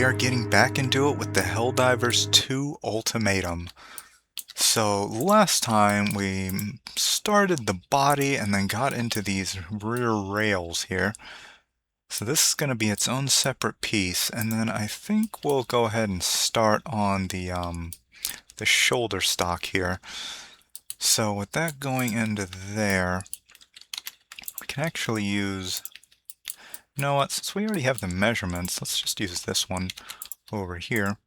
are getting back into it with the Helldivers 2 Ultimatum. So last time we started the body and then got into these rear rails here. So this is going to be its own separate piece, and then I think we'll go ahead and start on the shoulder stock here. So with that going into there, we can actually use, you know what, since we already have the measurements, let's just use this one over here.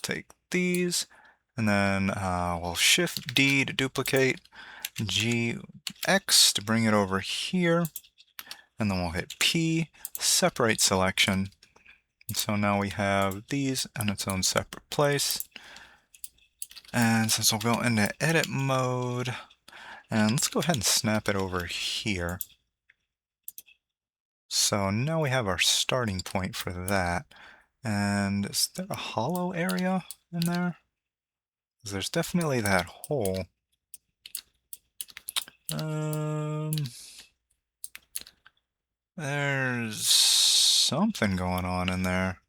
Take these, and then we'll Shift D to duplicate, GX to bring it over here, and then we'll hit P, separate selection. And so now we have these in its own separate place. And since we'll go into edit mode, and let's go ahead and snap it over here. So now we have our starting point for that. And is there a hollow area in there? 'Cause there's definitely that hole. There's something going on in there.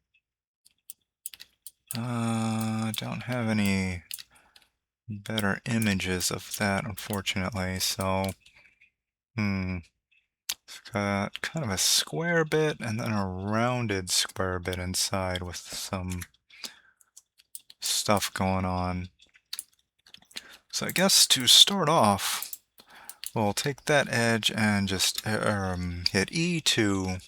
I don't have any better images of that, unfortunately, so, it's got kind of a square bit and then a rounded square bit inside with some stuff going on. So I guess to start off, we'll take that edge and just hit E to,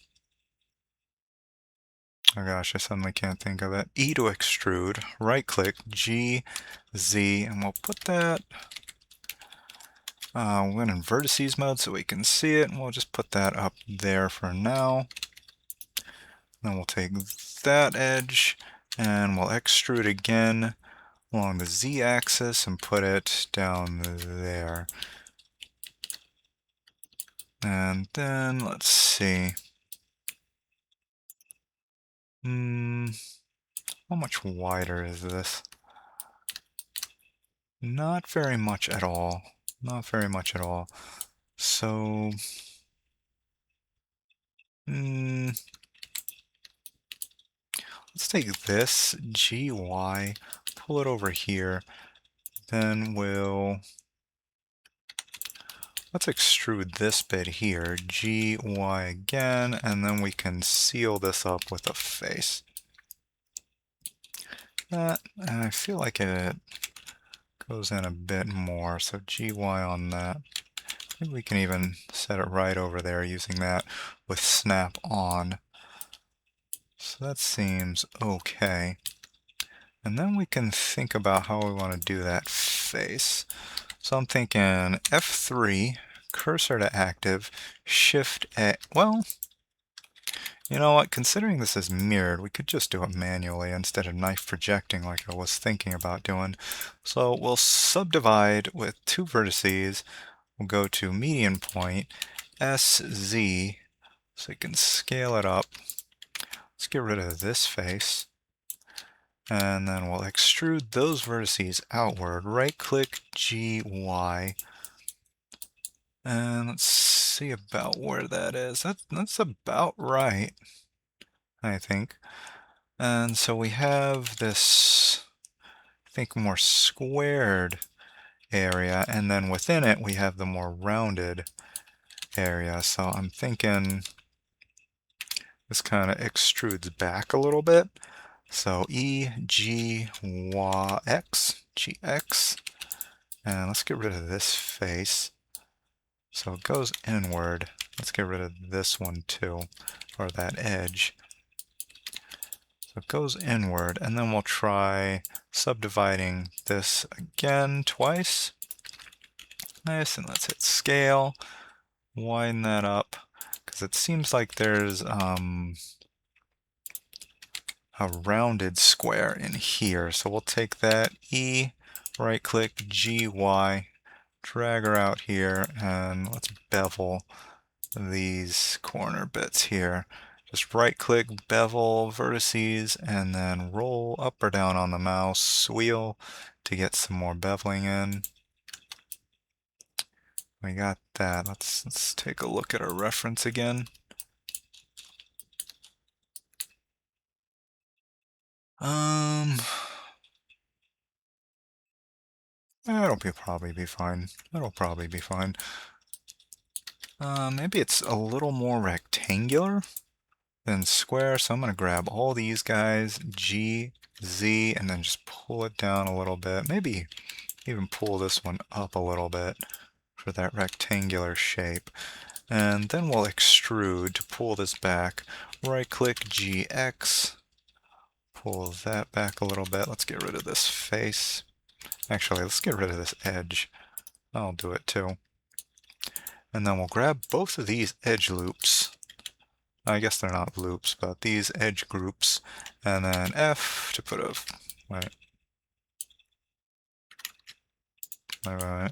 oh gosh, I suddenly can't think of it. E to extrude, right click, G, Z, and we'll put that, we're in vertices mode so we can see it, and we'll just put that up there for now. Then we'll take that edge and we'll extrude again along the Z axis and put it down there. And then let's see. How much wider is this? Not very much at all. Not very much at all. So, let's take this, GY, pull it over here, then let's extrude this bit here, GY again, and then we can seal this up with a face. That, and I feel like it goes in a bit more, so GY on that. Maybe we can even set it right over there using that with snap on. So that seems okay. And then we can think about how we want to do that face. So I'm thinking F3, cursor to active, Shift A. Well, you know what? Considering this is mirrored, we could just do it manually instead of knife projecting like I was thinking about doing. So we'll subdivide with two vertices. We'll go to median point, SZ, so you can scale it up. Let's get rid of this face. And then we'll extrude those vertices outward. Right-click GY. And let's see about where that is. That's about right, I think. And so we have this, I think, more squared area, and then within it we have the more rounded area. So I'm thinking this kind of extrudes back a little bit. So E, G, Y, X, GX. And let's get rid of this face. So it goes inward. Let's get rid of this one too, or that edge. So it goes inward, and then we'll try subdividing this again twice. Nice, and let's hit scale, widen that up, because it seems like there's a rounded square in here. So we'll take that E, right click, GY, drag her out here, and let's bevel these corner bits here. Just right click, bevel vertices, and then roll up or down on the mouse wheel to get some more beveling in. We got that. Let's take a look at our reference again. Um, probably be fine. That'll probably be fine. Maybe it's a little more rectangular than square, so I'm going to grab all these guys, G, Z, and then just pull it down a little bit. Maybe even pull this one up a little bit for that rectangular shape. And then we'll extrude to pull this back. Right-click GX, pull that back a little bit. Let's get rid of this face. Actually, let's get rid of this edge. I'll do it too. And then we'll grab both of these edge loops. I guess they're not loops, but these edge groups. And then F to put a... Wait. Wait.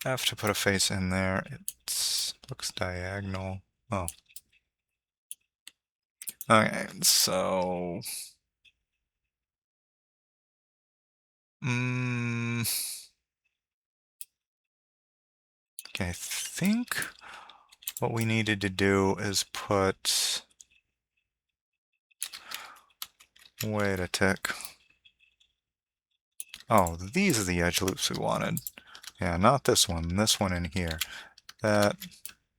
F to put a face in there. It looks diagonal. Oh. Okay, so... Okay, I think what we needed to do is put... Wait a tick. Oh, these are the edge loops we wanted. Yeah, not this one in here. That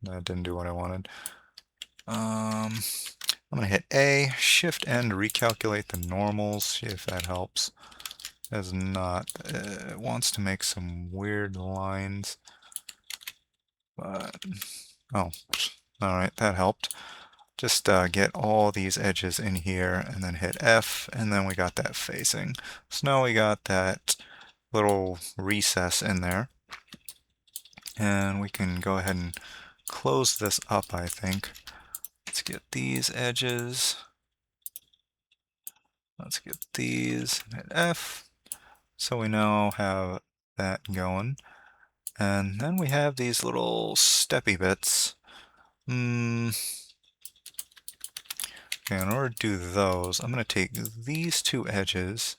didn't do what I wanted. I'm gonna hit A, Shift N to recalculate the normals, see if that helps. Does not. It wants to make some weird lines. But, oh, alright, that helped. Just get all these edges in here and then hit F, and then we got that facing. So now we got that little recess in there. And we can go ahead and close this up, I think. Let's get these edges. Let's get these, hit F. So we now have that going. And then we have these little steppy bits. Okay, in order to do those, I'm going to take these two edges.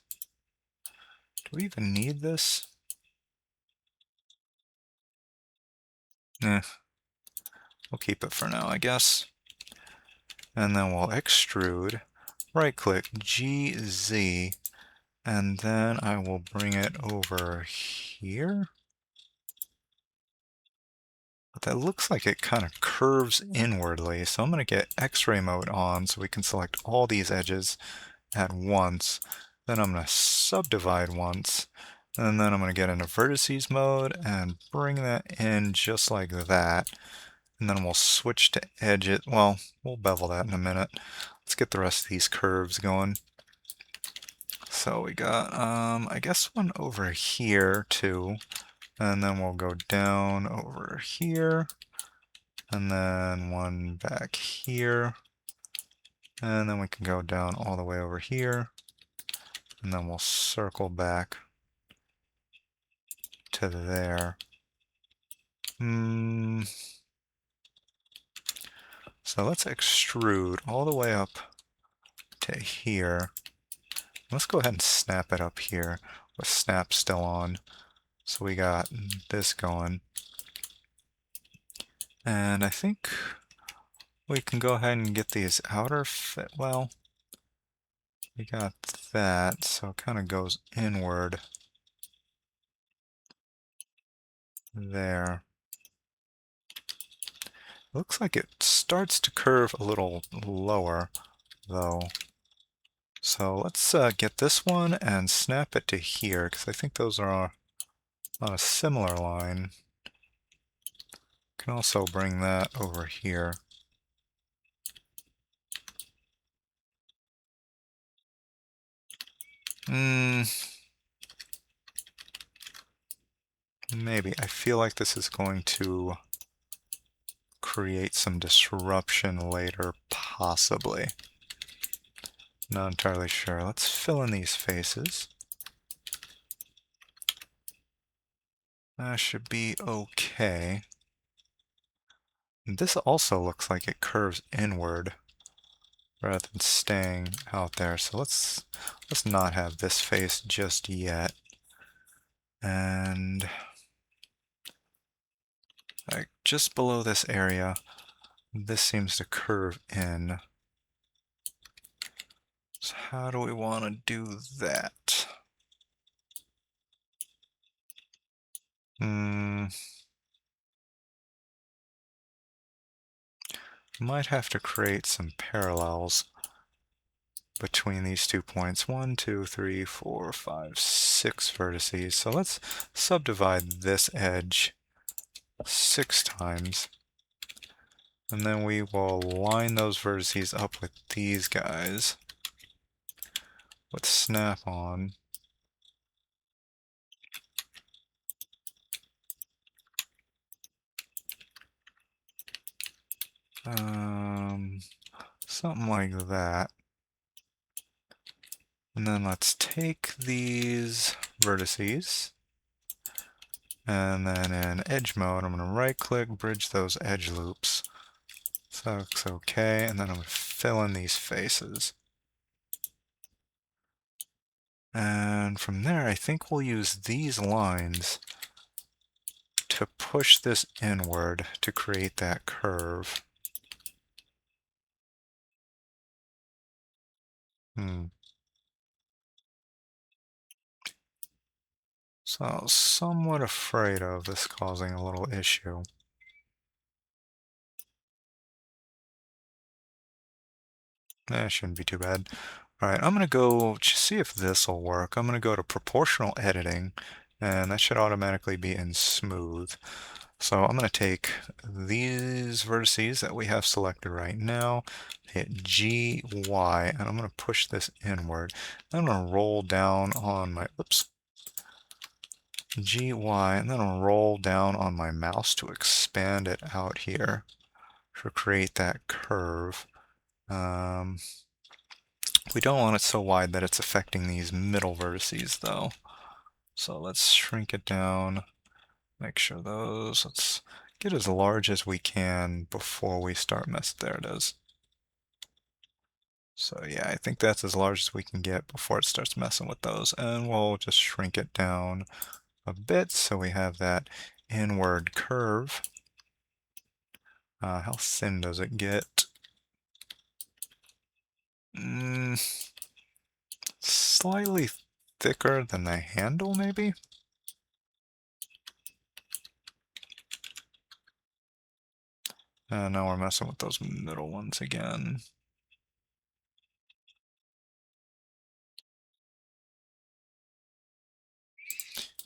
Do we even need this? Eh, we'll keep it for now, I guess. And then we'll extrude, right-click, GZ, and then I will bring it over here. But that looks like it kind of curves inwardly, so I'm going to get X-ray mode on so we can select all these edges at once. Then I'm going to subdivide once, and then I'm going to get into vertices mode and bring that in just like that. And then we'll switch to edge it. Well, we'll bevel that in a minute. Let's get the rest of these curves going. So we got, I guess one over here too. And then we'll go down over here. And then one back here. And then we can go down all the way over here. And then we'll circle back to there. So let's extrude all the way up to here. Let's go ahead and snap it up here with snap still on. So we got this going. And I think we can go ahead and get these outer fit. Well, we got that, so it kind of goes inward there. Looks like it starts to curve a little lower, though. So let's get this one and snap it to here, because I think those are on a similar line. Can also bring that over here. Maybe. I feel like this is going to create some disruption later, possibly. Not entirely sure. Let's fill in these faces. That should be okay. This also looks like it curves inward rather than staying out there. So let's not have this face just yet. And like just below this area, this seems to curve in. So how do we want to do that? Might have to create some parallels between these 2 points. 1, 2, 3, 4, 5, 6 vertices. So let's subdivide this edge 6 times. And then we will line those vertices up with these guys with snap on. Something like that. And then let's take these vertices, and then in edge mode, I'm going to right click, bridge those edge loops. So it's okay, and then I'm going to fill in these faces. And from there, I think we'll use these lines to push this inward to create that curve. So I was somewhat afraid of this causing a little issue. That shouldn't be too bad. Alright, I'm going to go see if this will work. I'm going to go to proportional editing, and that should automatically be in smooth. So I'm going to take these vertices that we have selected right now, hit G, Y, and I'm going to push this inward. I'm going to roll down on my, oops, G, Y, and then I'll roll down on my mouse to expand it out here to create that curve. We don't want it so wide that it's affecting these middle vertices though. So let's shrink it down, make sure those, let's get as large as we can before we start messing. There it is. So yeah, I think that's as large as we can get before it starts messing with those. And we'll just shrink it down a bit so we have that inward curve. How thin does it get? Slightly thicker than the handle, maybe? And now we're messing with those middle ones again.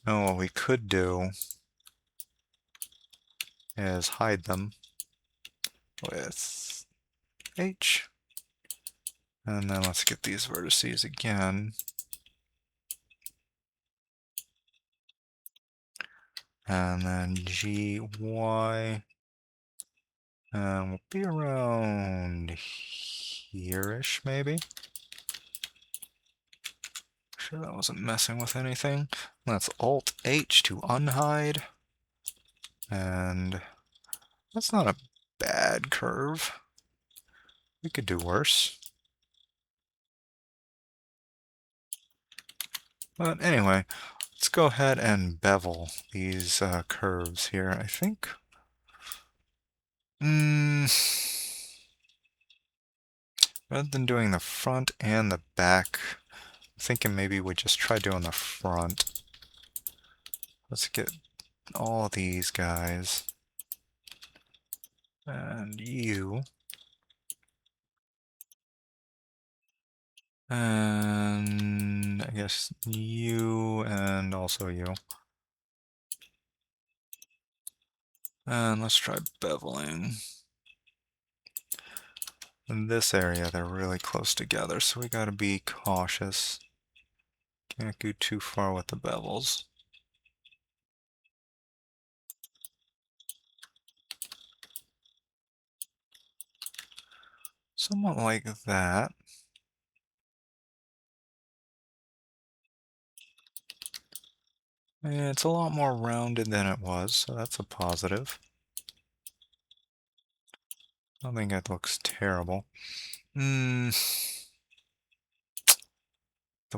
Now what we could do is hide them with H. And then let's get these vertices again. And then G, Y. And we'll be around here-ish, maybe. Sure that wasn't messing with anything. Let's Alt-H to unhide. And that's not a bad curve. We could do worse. But anyway, let's go ahead and bevel these curves here. I think rather than doing the front and the back, I'm thinking maybe we just try doing the front. Let's get all these guys. And you. And I guess you and also you. And let's try beveling. In this area, they're really close together, so we gotta be cautious. Can't go too far with the bevels. Somewhat like that. And it's a lot more rounded than it was, so that's a positive. I don't think it looks terrible. The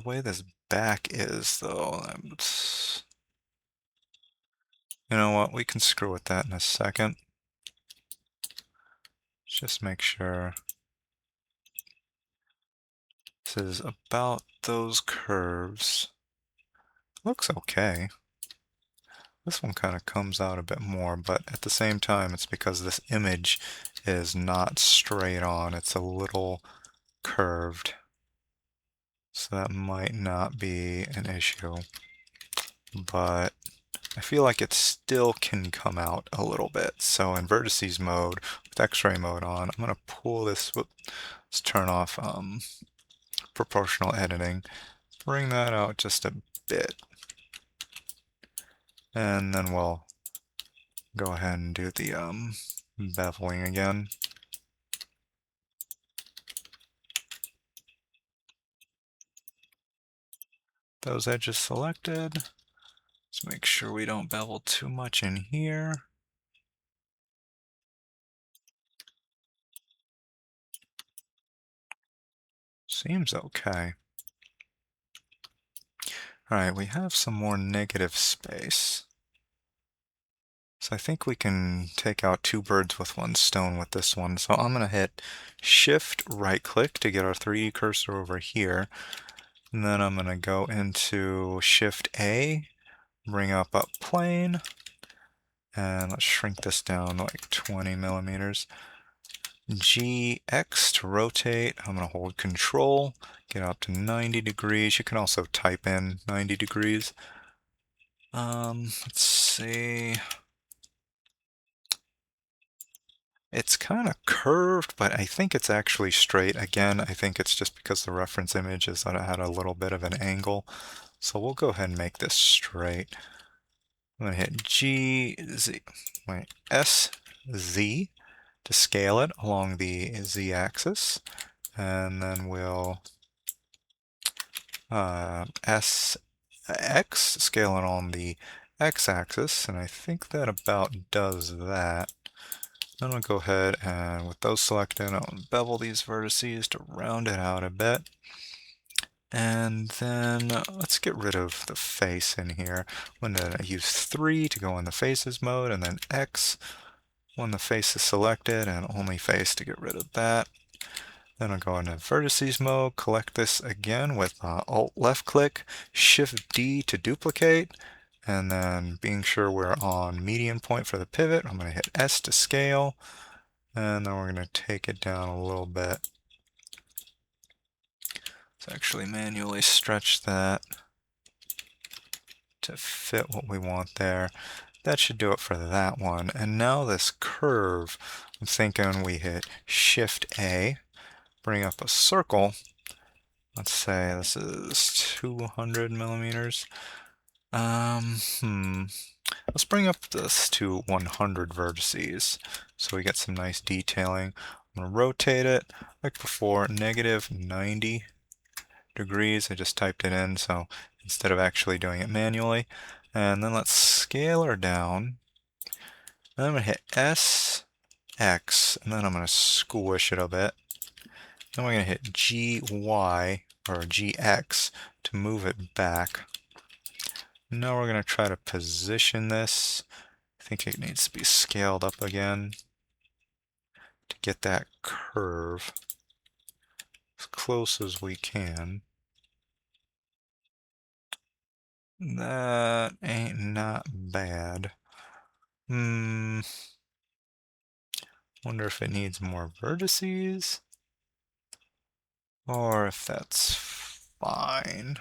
way this back is, though, you know what? We can screw with that in a second. Just make sure. This is about those curves. Looks okay. This one kind of comes out a bit more, but at the same time, it's because this image is not straight on. It's a little curved. So that might not be an issue. But I feel like it still can come out a little bit. So in vertices mode, with X-ray mode on, I'm going to pull this, let's turn off proportional editing, bring that out just a bit. And then we'll go ahead and do the beveling again. Those edges selected. Let's make sure we don't bevel too much in here. Seems okay. Alright, we have some more negative space. So I think we can take out two birds with one stone with this one. So I'm going to hit Shift right click to get our 3D cursor over here. And then I'm going to go into Shift A, bring up plane, and let's shrink this down like 20 millimeters. GX to rotate. I'm going to hold Control, get up to 90 degrees. You can also type in 90 degrees. Let's see. It's kind of curved, but I think it's actually straight. Again, I think it's just because the reference image is at a little bit of an angle. So we'll go ahead and make this straight. I'm going to hit SZ to scale it along the Z-axis. And then we'll SX, scale it on the X-axis. And I think that about does that. Then I'll go ahead and with those selected, I'll bevel these vertices to round it out a bit. And then let's get rid of the face in here. I'm going to use 3 to go in the faces mode, and then X when the face is selected, and only face to get rid of that. Then I'll go into vertices mode, collect this again with Alt left click, Shift D to duplicate, and then being sure we're on median point for the pivot, I'm going to hit S to scale, and then we're going to take it down a little bit. Let's actually manually stretch that to fit what we want there. That should do it for that one. And now this curve, I'm thinking we hit Shift A, bring up a circle. Let's say this is 200 millimeters. Let's bring up this to 100 vertices so we get some nice detailing. I'm going to rotate it like before, negative 90 degrees. I just typed it in, so instead of actually doing it manually. And then let's scale her down. And I'm going to hit S, X, and then I'm going to squish it a bit. Then we're going to hit GY or GX to move it back. Now we're going to try to position this. I think it needs to be scaled up again to get that curve as close as we can. That ain't not bad. Wonder if it needs more vertices or if that's fine.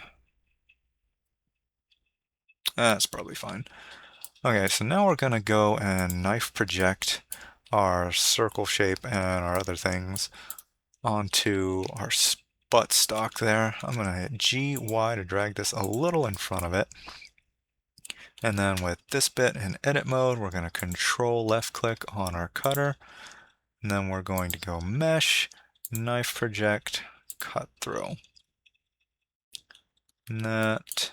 That's probably fine. Okay, so now we're going to go and knife project our circle shape and our other things onto our butt stock there. I'm going to hit GY to drag this a little in front of it. And then with this bit in edit mode, we're going to control left click on our cutter. And then we're going to go mesh, knife project, cut through. And that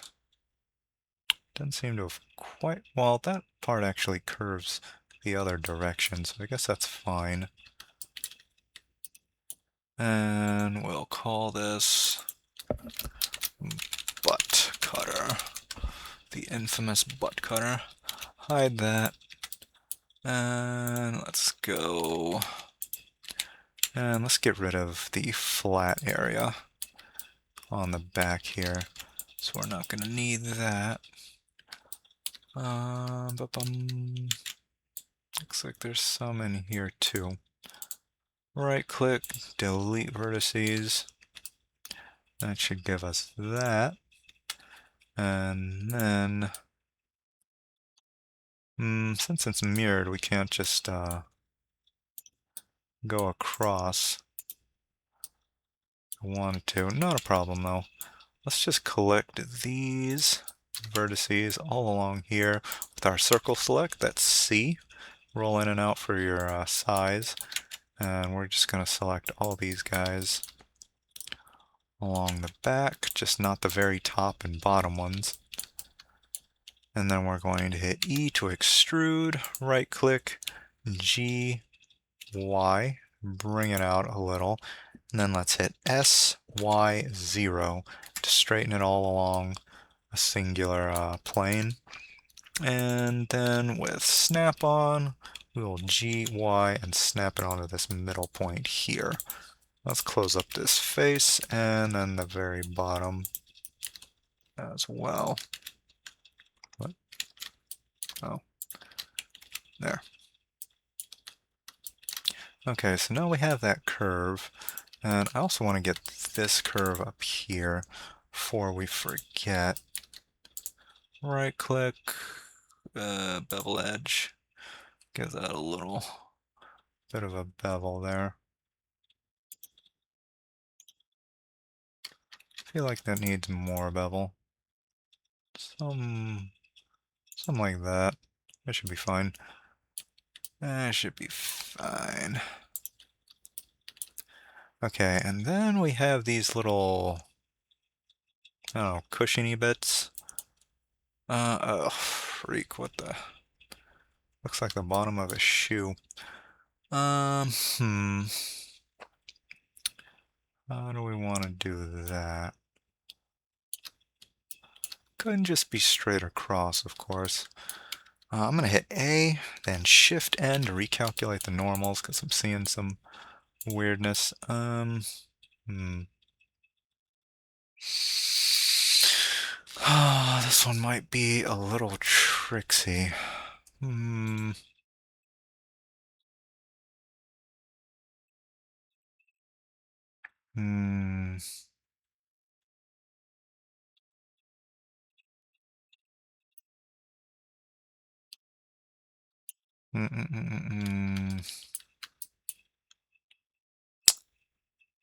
doesn't seem to have quite, well, that part actually curves the other direction, so I guess that's fine. And we'll call this butt cutter, the infamous butt cutter. Hide that. And let's go. And let's get rid of the flat area. on the back here, so we're not going to need that. Looks like there's some in here too. Right click, delete vertices. That should give us that. And then, since it's mirrored, we can't just go across. I wanted to. Not a problem though. Let's just collect these vertices all along here with our circle select. That's C. Roll in and out for your size. And we're just going to select all these guys along the back, just not the very top and bottom ones. And then we're going to hit E to extrude, right click, G, Y, bring it out a little. And then let's hit S, Y, 0 to straighten it all along a singular plane. And then with snap on, we will G, Y, and snap it onto this middle point here. Let's close up this face and then the very bottom as well. What? Oh, there. Okay, so now we have that curve, and I also want to get this curve up here before we forget. Right click, bevel edge, give that a little bit of a bevel there. I feel like that needs more bevel. Something like that. That should be fine. That should be fine. Okay, and then we have these little, I don't know, cushiony bits. Oh, freak, what the? Looks like the bottom of a shoe. How do we want to do that? Couldn't just be straight across, of course. I'm going to hit A, then Shift N to recalculate the normals, because I'm seeing some weirdness. This one might be a little tricksy. Hmm. The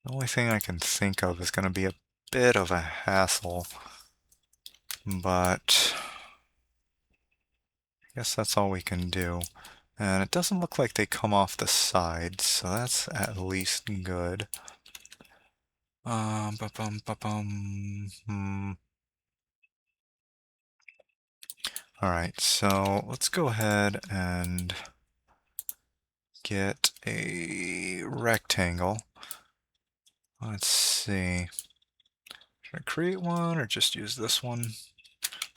only thing I can think of is going to be a bit of a hassle, but I guess that's all we can do. And it doesn't look like they come off the sides, so that's at least good. Alright, so let's go ahead and get a rectangle. Let's see. Should I create one or just use this one?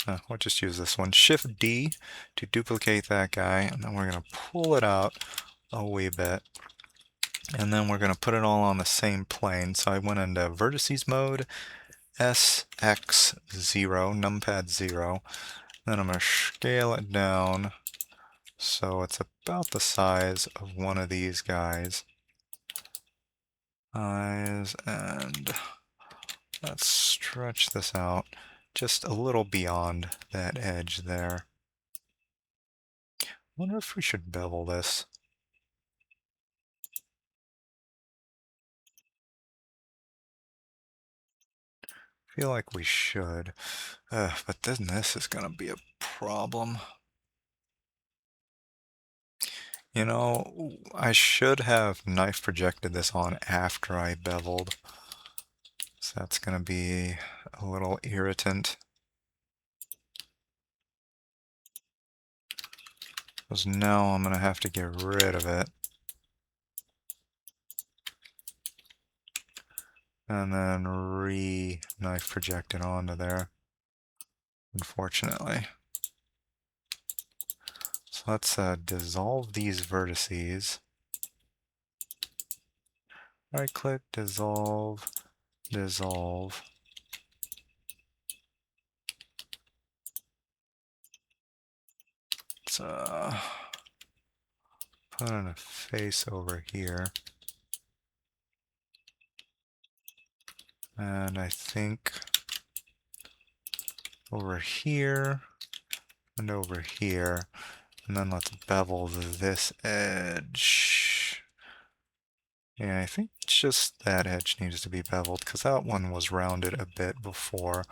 We'll just use this one. Shift D to duplicate that guy, and then we're going to pull it out a wee bit. And then we're going to put it all on the same plane. So I went into vertices mode, S, X, 0, numpad 0. Then I'm going to scale it down so it's about the size of one of these guys. And let's stretch this out just a little beyond that edge there. Wonder if we should bevel this. Feel like we should. But then this is going to be a problem. You know, I should have knife projected this on after I beveled. So that's going to be a little irritant. Because now I'm going to have to get rid of it. And then re-knife project it onto there, unfortunately. So let's dissolve these vertices. Right click, dissolve, dissolve. let's put in a face over here. And I think over here and over here. And then let's bevel this edge. Yeah, I think just that edge needs to be beveled because that one was rounded a bit before.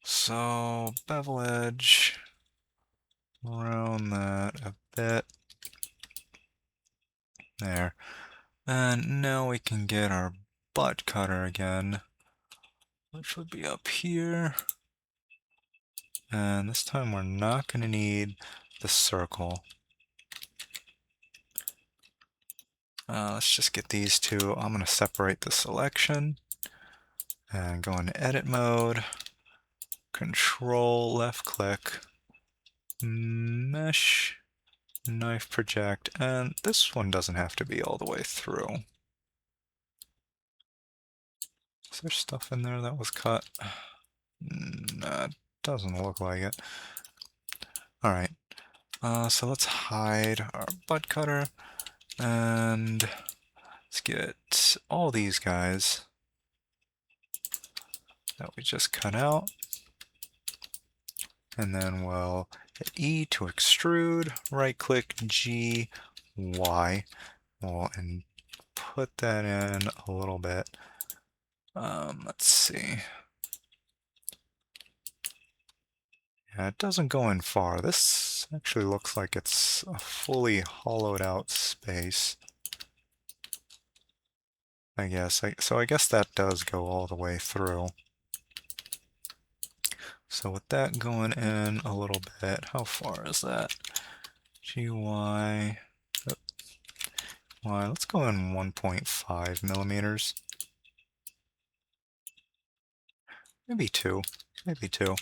So bevel edge, round that a bit. There. And now we can get our butt cutter again, which would be up here. And this time we're not going to need the circle. Let's just get these two. I'm going to separate the selection and go into edit mode. Control left click, mesh, knife project, and this one doesn't have to be all the way through. Is there stuff in there that was cut? Nah, it doesn't look like it. Alright, so let's hide our butt cutter, and let's get all these guys that we just cut out. And then we'll hit E to extrude, right click G, Y, and put that in a little bit. Let's see. Yeah, it doesn't go in far. This actually looks like it's a fully hollowed out space. I guess. So I guess that does go all the way through. So with that going in a little bit, how far is that? GY. Y, let's go in 1.5 millimeters. Maybe 2. Maybe 2.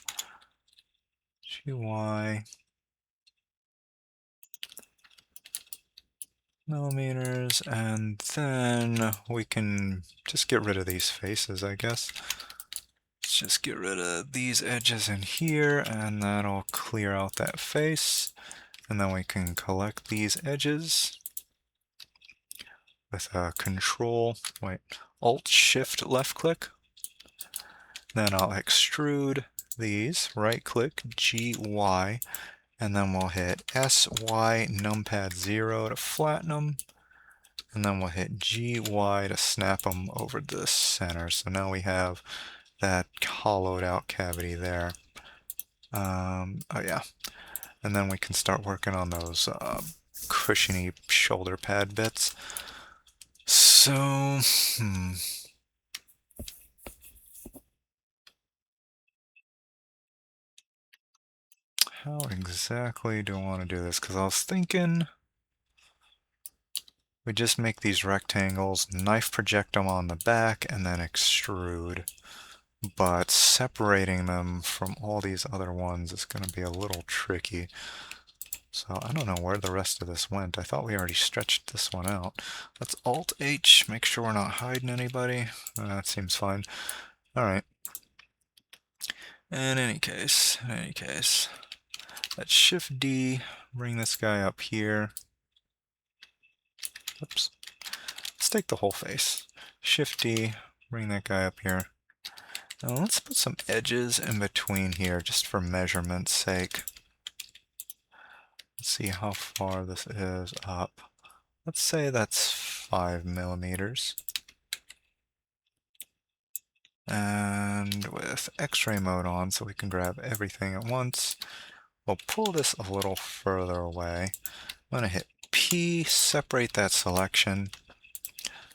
GY. Millimeters, and then we can just get rid of these faces, I guess. Let's just get rid of these edges in here, and that'll clear out that face. And then we can collect these edges with a Alt Shift left click. Then I'll extrude these, right click GY, and then we'll hit SY numpad 0 to flatten them. And then we'll hit GY to snap them over the center. So now we have that hollowed out cavity there. Oh yeah. And then we can start working on those cushiony shoulder pad bits. So, how exactly do I want to do this? Because I was thinking we just make these rectangles, knife project them on the back, and then extrude. But separating them from all these other ones is going to be a little tricky. So I don't know where the rest of this went. I thought we already stretched this one out. Let's Alt-H, make sure we're not hiding anybody. That seems fine. Alright. In any case, let's Shift-D, bring this guy up here. Oops. Let's take the whole face. Shift-D, bring that guy up here. Now let's put some edges in between here, just for measurement's sake. Let's see how far this is up. Let's say that's 5 millimeters. And with X-ray mode on, so we can grab everything at once, we'll pull this a little further away. I'm going to hit P, separate that selection,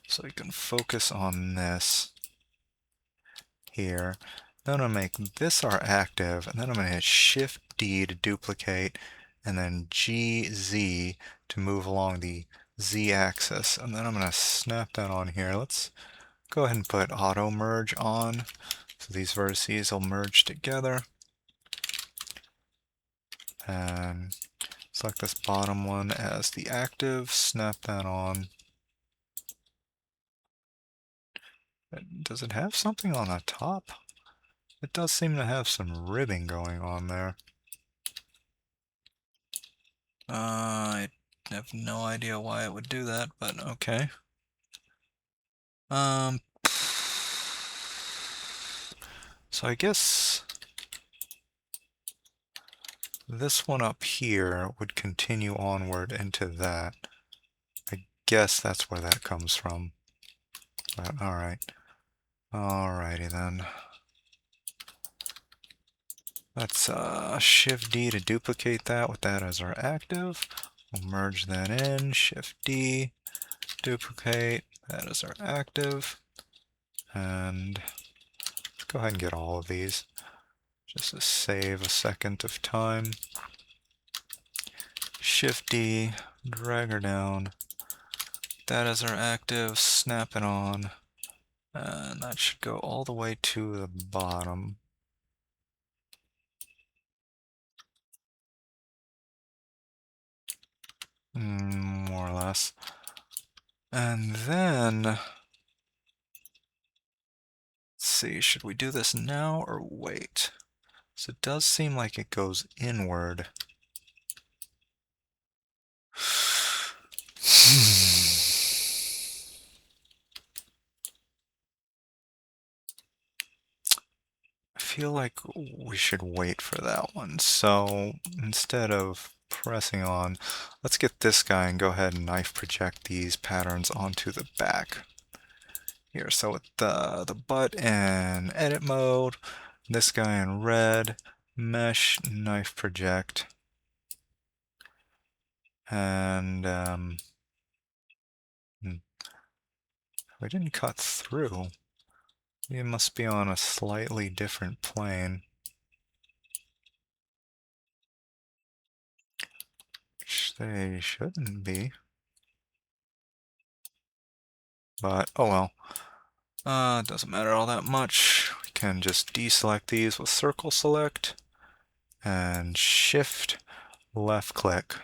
so we can focus on this here. Then I'm going to make this our active, and then I'm going to hit Shift-D to duplicate, and then GZ to move along the Z-axis. And then I'm going to snap that on here. Let's go ahead and put Auto Merge on, so these vertices will merge together. And select this bottom one as the active, snap that on. Does it have something on the top? It does seem to have some ribbing going on there. I have no idea why it would do that, but okay. So I guess this one up here would continue onward into that. I guess that's where that comes from. But alright. Alrighty then. Let's Shift D to duplicate that with that as our active. We'll merge that in, Shift D, duplicate, that is our active. And let's go ahead and get all of these, just to save a second of time. Shift D, drag her down. That is our active, snap it on. And that should go all the way to the bottom. More or less. And then, let's see, should we do this now or wait? So it does seem like it goes inward. I feel like we should wait for that one. So instead of pressing on, let's get this guy and go ahead and knife project these patterns onto the back. Here, so with the butt in edit mode, this guy in red, mesh, knife project, and we didn't cut through. It must be on a slightly different plane. Which they shouldn't be. But, oh well. It doesn't matter all that much. We can just deselect these with circle select and shift left click.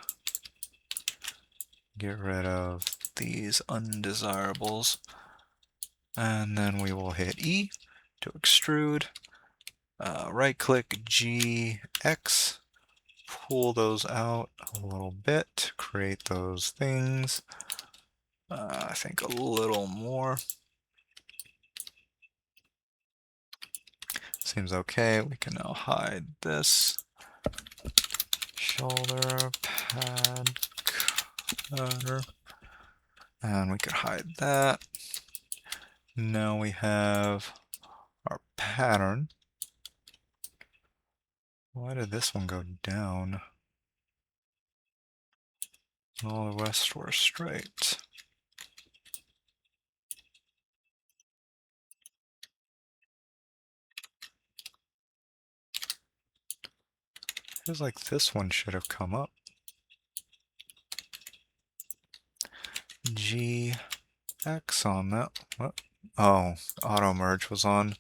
Get rid of these undesirables. And then we will hit E to extrude. Right click GX. Pull those out a little bit. Create those things. I think a little more. Seems okay. We can now hide this. Shoulder pad cutter. And we could hide that. Now we have our pattern. Why did this one go down? All the rest were straight. Feels like this one should have come up. GX on that. What? Oh, auto merge was on.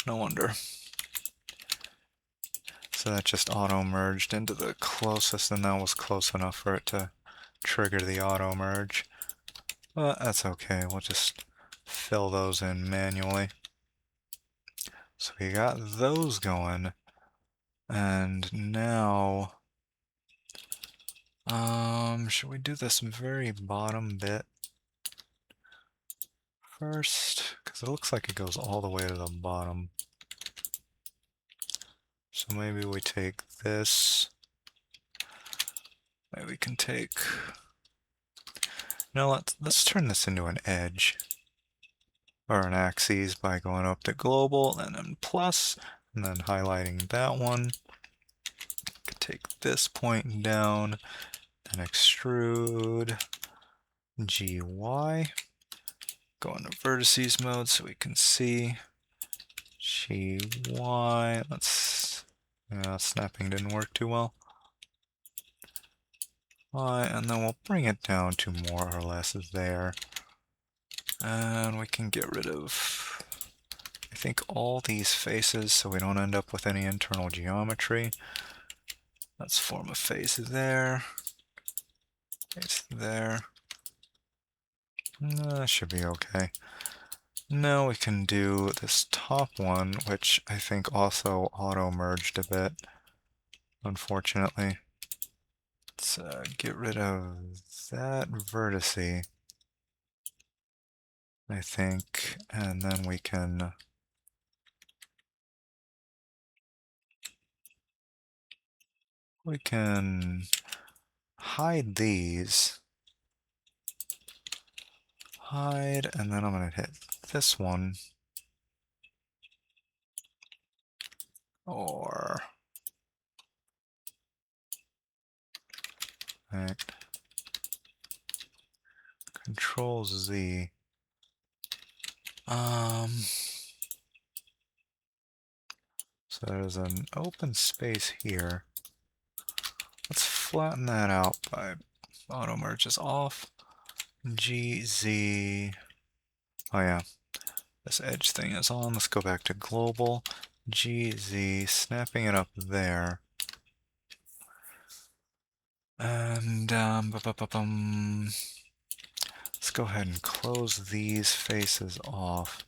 No wonder. So that just auto merged into the closest, and that was close enough for it to trigger the auto merge. But that's okay. We'll just fill those in manually. So we got those going. And now, should we do this very bottom bit first? Because it looks like it goes all the way to the bottom. So maybe we take this. Maybe we can take... No, let's turn this into an edge. Or an axis by going up to global and then plus, and then highlighting that one. Could take this point down and extrude GY. Go into vertices mode so we can see GY. Snapping didn't work too well. And then we'll bring it down to more or less there. And we can get rid of, I think, all these faces so we don't end up with any internal geometry. Let's form a face there. Face there. That should be okay. Now we can do this top one, which I think also auto-merged a bit, unfortunately. Let's get rid of that vertice, I think, and then we can hide these. Hide, and then I'm going to hit this one. Or, right, Control Z. So there's an open space here. Let's flatten that out by auto merges off. GZ. Oh yeah, this edge thing is on. Let's go back to global. GZ, snapping it up there. And let's go ahead and close these faces off.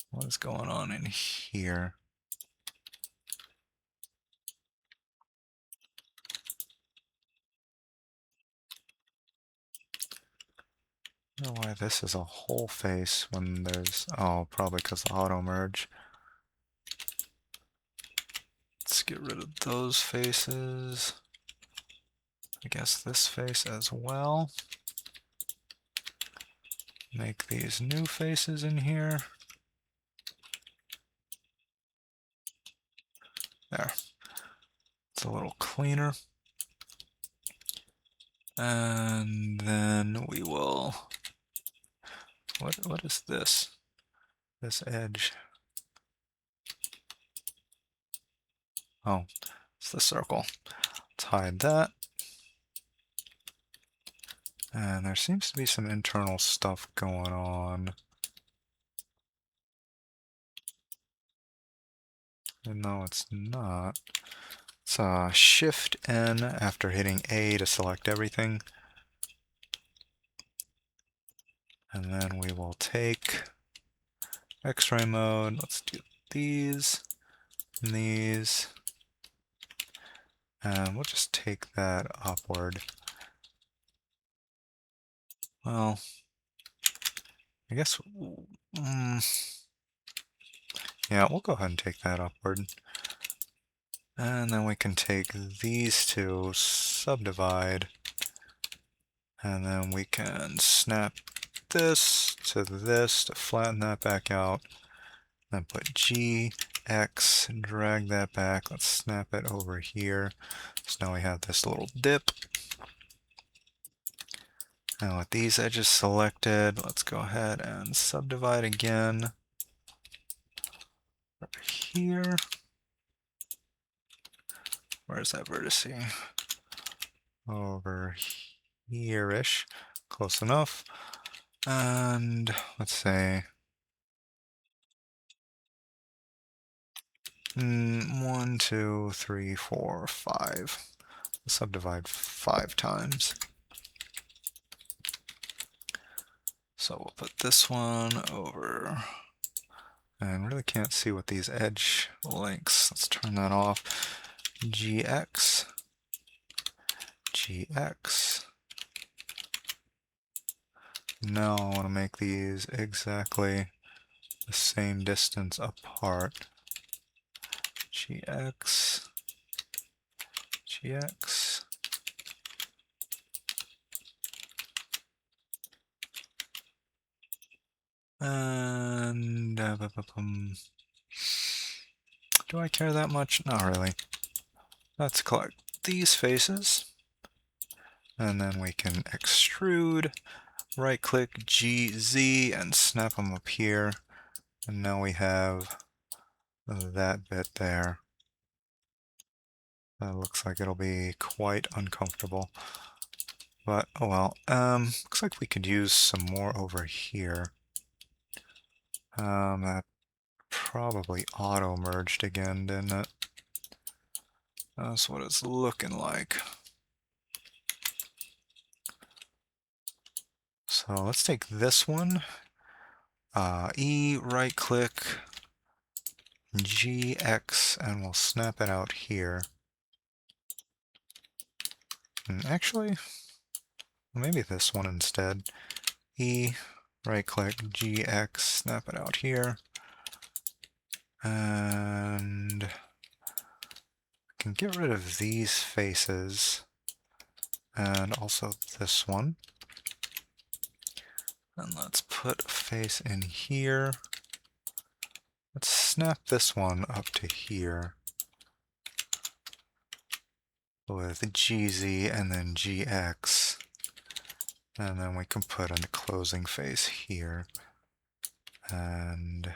What is going on in here? I don't know why this is a whole face when there's... Oh, probably because of auto merge. Let's get rid of those faces. I guess this face as well. Make these new faces in here. There. It's a little cleaner. And then we will... What is this? This edge. Oh, it's the circle. Let's hide that. And there seems to be some internal stuff going on. No, it's not. It's Shift N after hitting A to select everything. And then we will take X-ray mode. Let's do these and these. And we'll just take that upward. Well, I guess... yeah, we'll go ahead and take that upward. And then we can take these two, subdivide, and then we can snap this to flatten that back out. Then put G, X, drag that back. Let's snap it over here. So now we have this little dip. And with these edges selected, let's go ahead and subdivide again. Over here. Where's that vertex? Over here-ish. Close enough. And let's say 1, 2, 3, 4, 5. Subdivide 5 times. So we'll put this one over, and really can't see what these edge links. Let's turn that off. GX, GX. Now I want to make these exactly the same distance apart. GX, GX. And do I care that much? Not really. Let's collect these faces, and then we can extrude, right click GZ and snap them up here, and now we have that bit there. That looks like it'll be quite uncomfortable, but oh well. Looks like we could use some more over here. That probably auto merged again, didn't it? That's what it's looking like. So let's take this one. E, right click, GX, and we'll snap it out here. And actually, maybe this one instead. E, right-click, GX, snap it out here. And I can get rid of these faces. And also this one. And let's put a face in here. Let's snap this one up to here with GZ and then GX. And then we can put a closing face here. And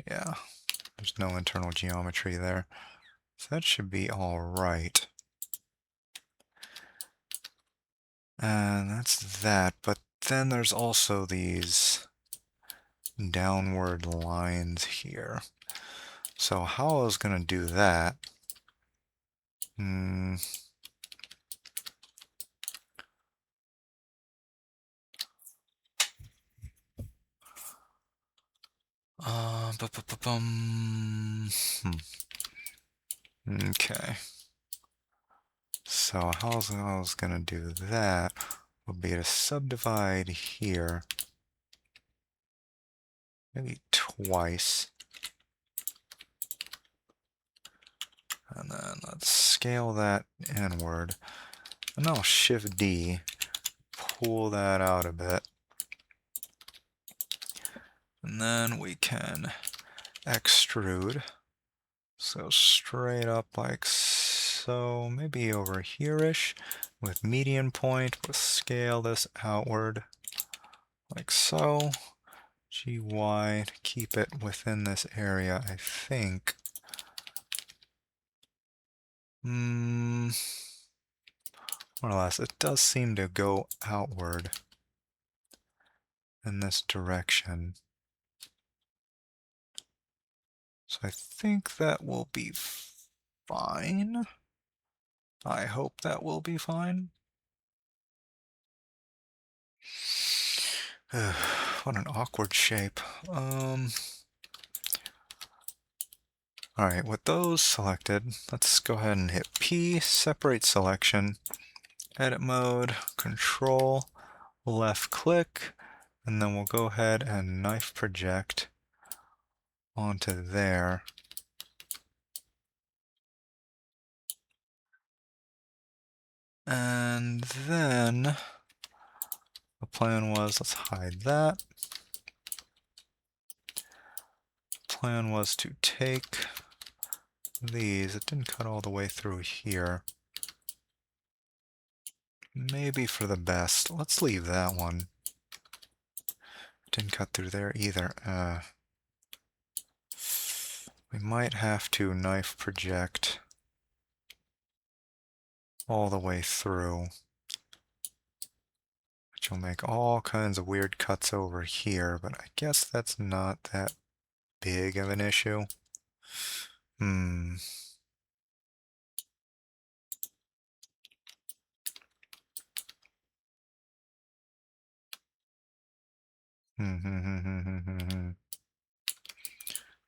yeah, there's no internal geometry there. So that should be all right. And that's that, but then there's also these downward lines here. So how I was going to do that? Okay. So how I was going to do that would be to subdivide here, maybe twice. And then let's scale that inward. And I'll Shift D, pull that out a bit. And then we can extrude. So straight up like so, maybe over here-ish with median point. We'll scale this outward like so. GY to keep it within this area, I think. More or less, it does seem to go outward in this direction. So I think that will be fine. I hope that will be fine. What an awkward shape. Alright, with those selected, let's go ahead and hit P, separate selection, edit mode, control, left click, and then we'll go ahead and knife project onto there. And then the plan was, let's hide that. Plan was to take these. It didn't cut all the way through here. Maybe for the best. Let's leave that one. Didn't cut through there either. We might have to knife project all the way through, which will make all kinds of weird cuts over here, but I guess that's not that big of an issue.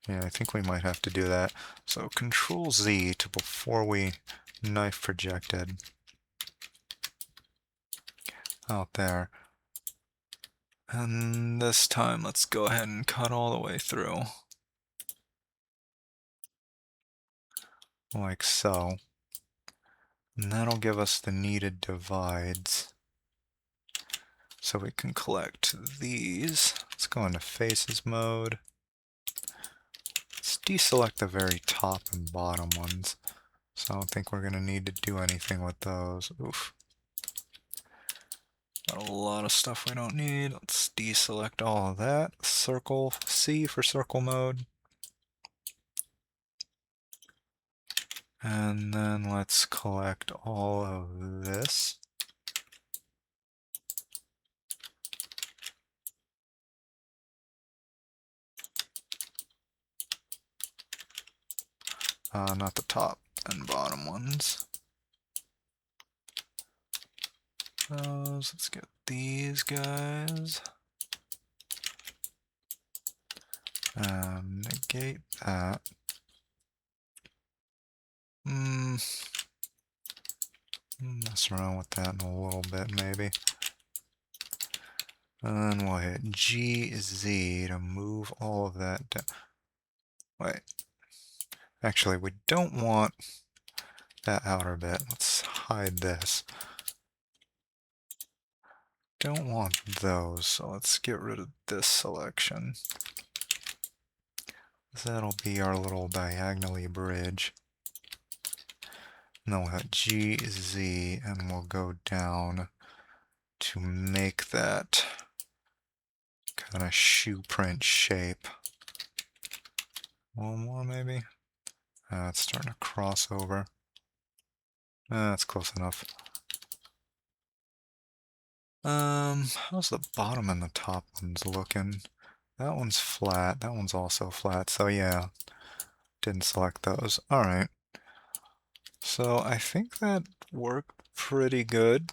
Yeah, I think we might have to do that. So Control Z to before we knife projected out there. And this time, let's go ahead and cut all the way through. Like so. And that'll give us the needed divides. So we can collect these. Let's go into Faces mode. Let's deselect the very top and bottom ones. So I don't think we're going to need to do anything with those. Oof. Got a lot of stuff we don't need. Let's deselect all of that. Circle, C for circle mode. And then let's collect all of this. Not the top and bottom ones. Let's get these guys. Negate that. Mess around with that in a little bit, maybe. And then we'll hit GZ to move all of that down. Wait. Actually, we don't want that outer bit. Let's hide this. Don't want those, so let's get rid of this selection. That'll be our little diagonally bridge. And then we'll hit GZ and we'll go down to make that kind of shoe print shape. One more maybe? It's starting to cross over. That's close enough. How's the bottom and the top ones looking? That one's flat, that one's also flat, so yeah, didn't select those. Alright. So I think that worked pretty good.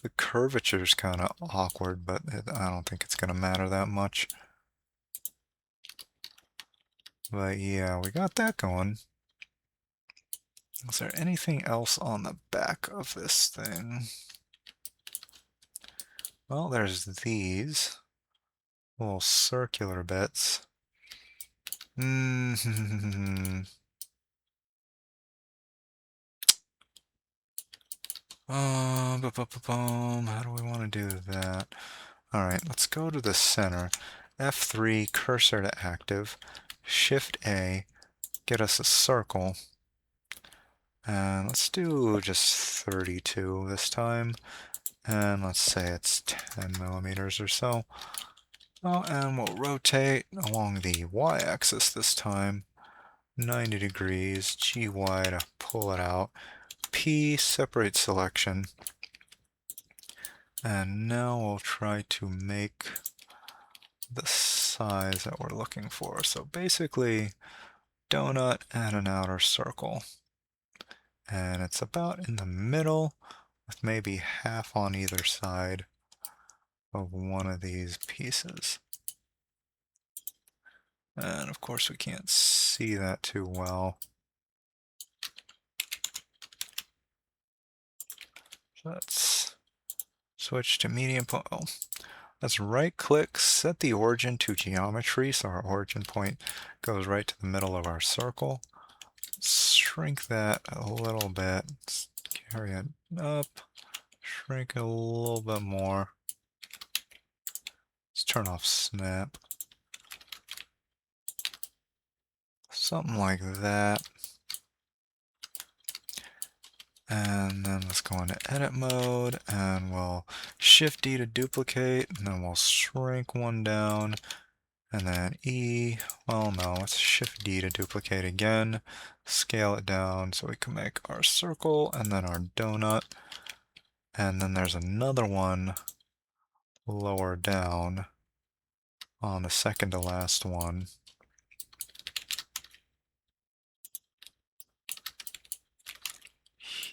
The curvature's kind of awkward, but I don't think it's going to matter that much. But yeah, we got that going. Is there anything else on the back of this thing? Well, there's these little circular bits. How do we want to do that? Alright, let's go to the center. F3, cursor to active. Shift A, get us a circle. And let's do just 32 this time. And let's say it's 10 millimeters or so. Oh, and we'll rotate along the y-axis this time. 90 degrees, GY to pull it out. P, separate selection. And now we'll try to make the size that we're looking for. So basically, donut and an outer circle. And it's about in the middle, with maybe half on either side of one of these pieces. And of course we can't see that too well. So let's switch to medium point. Oh, let's right click, set the origin to geometry, so our origin point goes right to the middle of our circle. Shrink that a little bit, let's carry it up, shrink it a little bit more. Let's turn off snap. Something like that. And then let's go into edit mode and we'll shift D to duplicate and then we'll shrink one down and then E, well no, let's shift D to duplicate again, scale it down so we can make our circle and then our donut. And then there's another one lower down on the second to last one.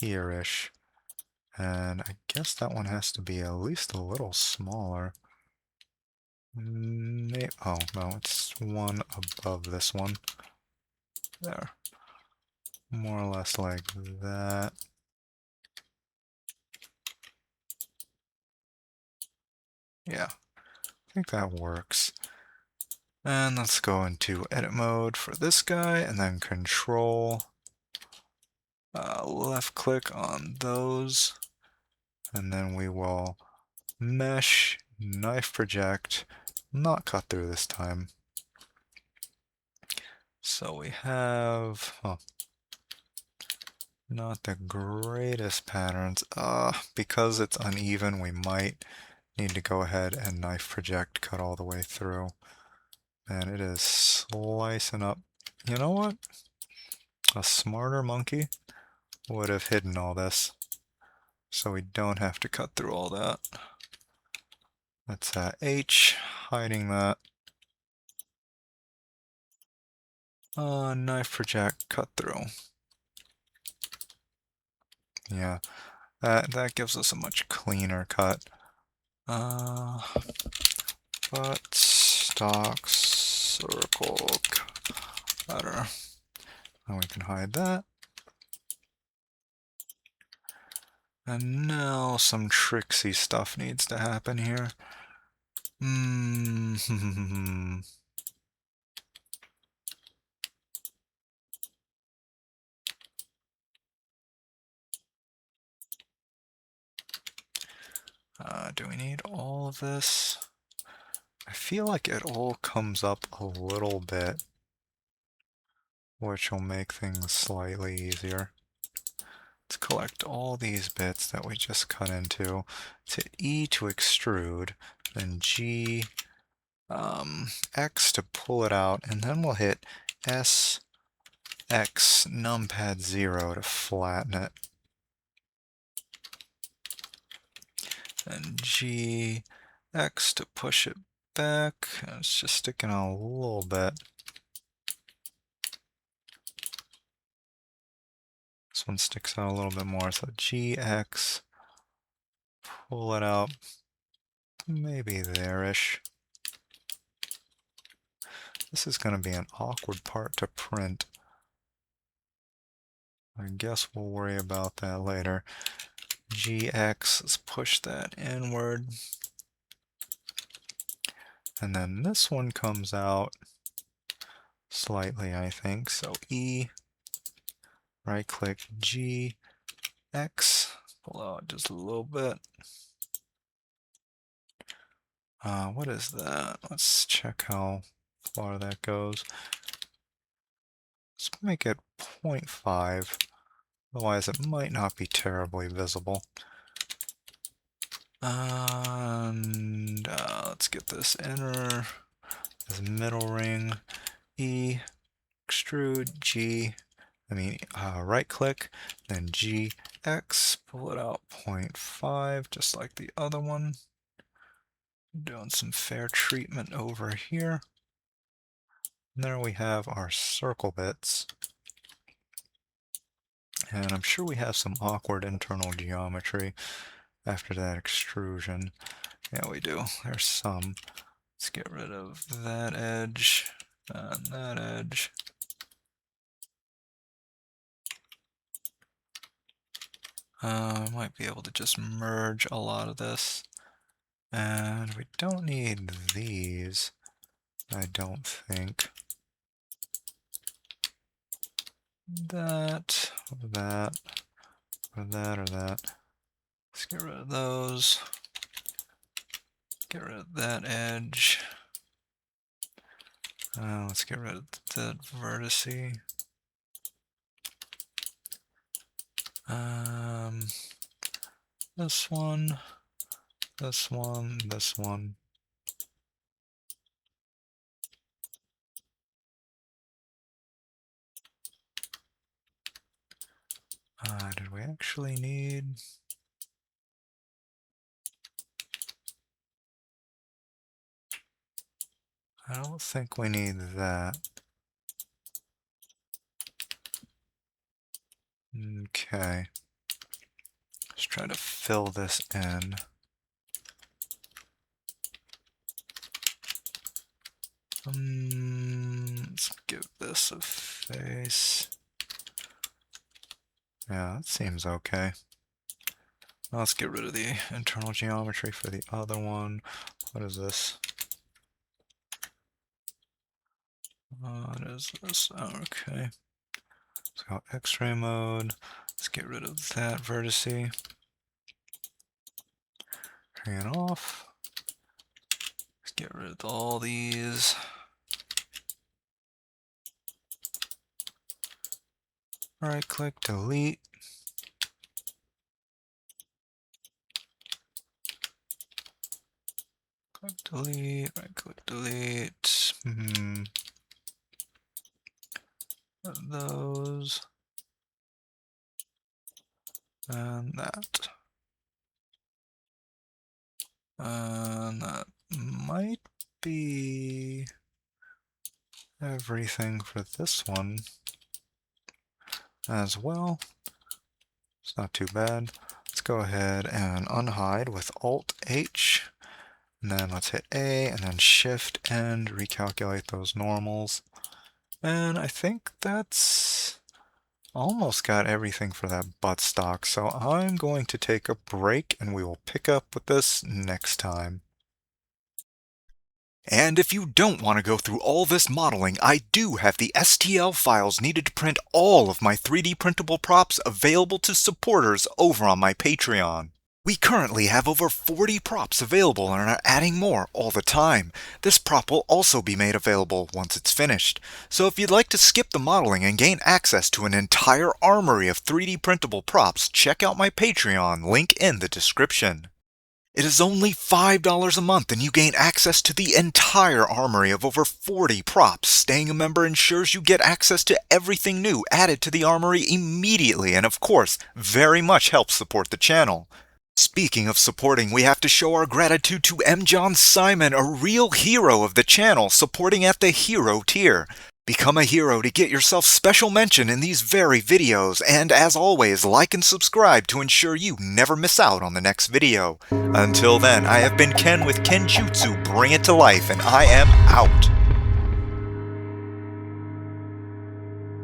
Here-ish. And I guess that one has to be at least a little smaller. Oh, no, it's one above this one. There. More or less like that. Yeah, I think that works. And let's go into edit mode for this guy, and then control left click on those, and then we will mesh, knife project, not cut through this time. So we have, not the greatest patterns. Because it's uneven, we might need to go ahead and knife project, cut all the way through. And it is slicing up. You know what? A smarter monkey would have hidden all this, so we don't have to cut through all that. That's H, hiding that. Knife project, cut through. Yeah, that gives us a much cleaner cut. But stocks circle cutter. And we can hide that. And now some tricksy stuff needs to happen here. Do we need all of this? I feel like it all comes up a little bit, which will make things slightly easier. Let's collect all these bits that we just cut into. To E to extrude, then G, X to pull it out, and then we'll hit S, X, numpad 0 to flatten it. And G, X to push it back. It's just sticking out a little bit. This one sticks out a little bit more, so GX, pull it out, maybe there-ish. This is going to be an awkward part to print. I guess we'll worry about that later. GX, let's push that inward. And then this one comes out slightly, I think. So E, right-click, G, X, pull out just a little bit. What is that? Let's check how far that goes. Let's make it 0.5, otherwise it might not be terribly visible. And let's get this inner, this middle ring, E, extrude, G, right-click, then G, X, pull it out 0.5, just like the other one. Doing some fair treatment over here. And there we have our circle bits. And I'm sure we have some awkward internal geometry after that extrusion. Yeah, we do. There's some. Let's get rid of that edge and that edge. I might be able to just merge a lot of this. And we don't need these, I don't think. That, or that, or that, or that. Let's get rid of those. Get rid of that edge. Let's get rid of that vertice. This one, this one, this one. Did we actually need... I don't think we need that. Okay. Let's try to fill this in. Let's give this a face. Yeah, that seems okay. Now let's get rid of the internal geometry for the other one. What is this? What is this? Okay. Let's go X-ray mode. Let's get rid of that vertice. Turn it off. Let's get rid of all these. Right-click, delete. Click delete, right-click delete. Those. And that. And that might be everything for this one as well. It's not too bad. Let's go ahead and unhide with Alt-H. And then let's hit A and then Shift and recalculate those normals. And I think that's almost got everything for that buttstock. So I'm going to take a break and we will pick up with this next time. And if you don't want to go through all this modeling, I do have the STL files needed to print all of my 3D printable props available to supporters over on my Patreon. We currently have over 40 props available and are adding more all the time. This prop will also be made available once it's finished. So if you'd like to skip the modeling and gain access to an entire armory of 3D printable props, check out my Patreon, link in the description. It is only $5 a month and you gain access to the entire armory of over 40 props. Staying a member ensures you get access to everything new added to the armory immediately and of course, very much helps support the channel. Speaking of supporting, we have to show our gratitude to M. John Simon, a real hero of the channel, supporting at the hero tier. Become a hero to get yourself special mention in these very videos, and as always, like and subscribe to ensure you never miss out on the next video. Until then, I have been Ken with Kenjutsu, bring it to life, and I am out.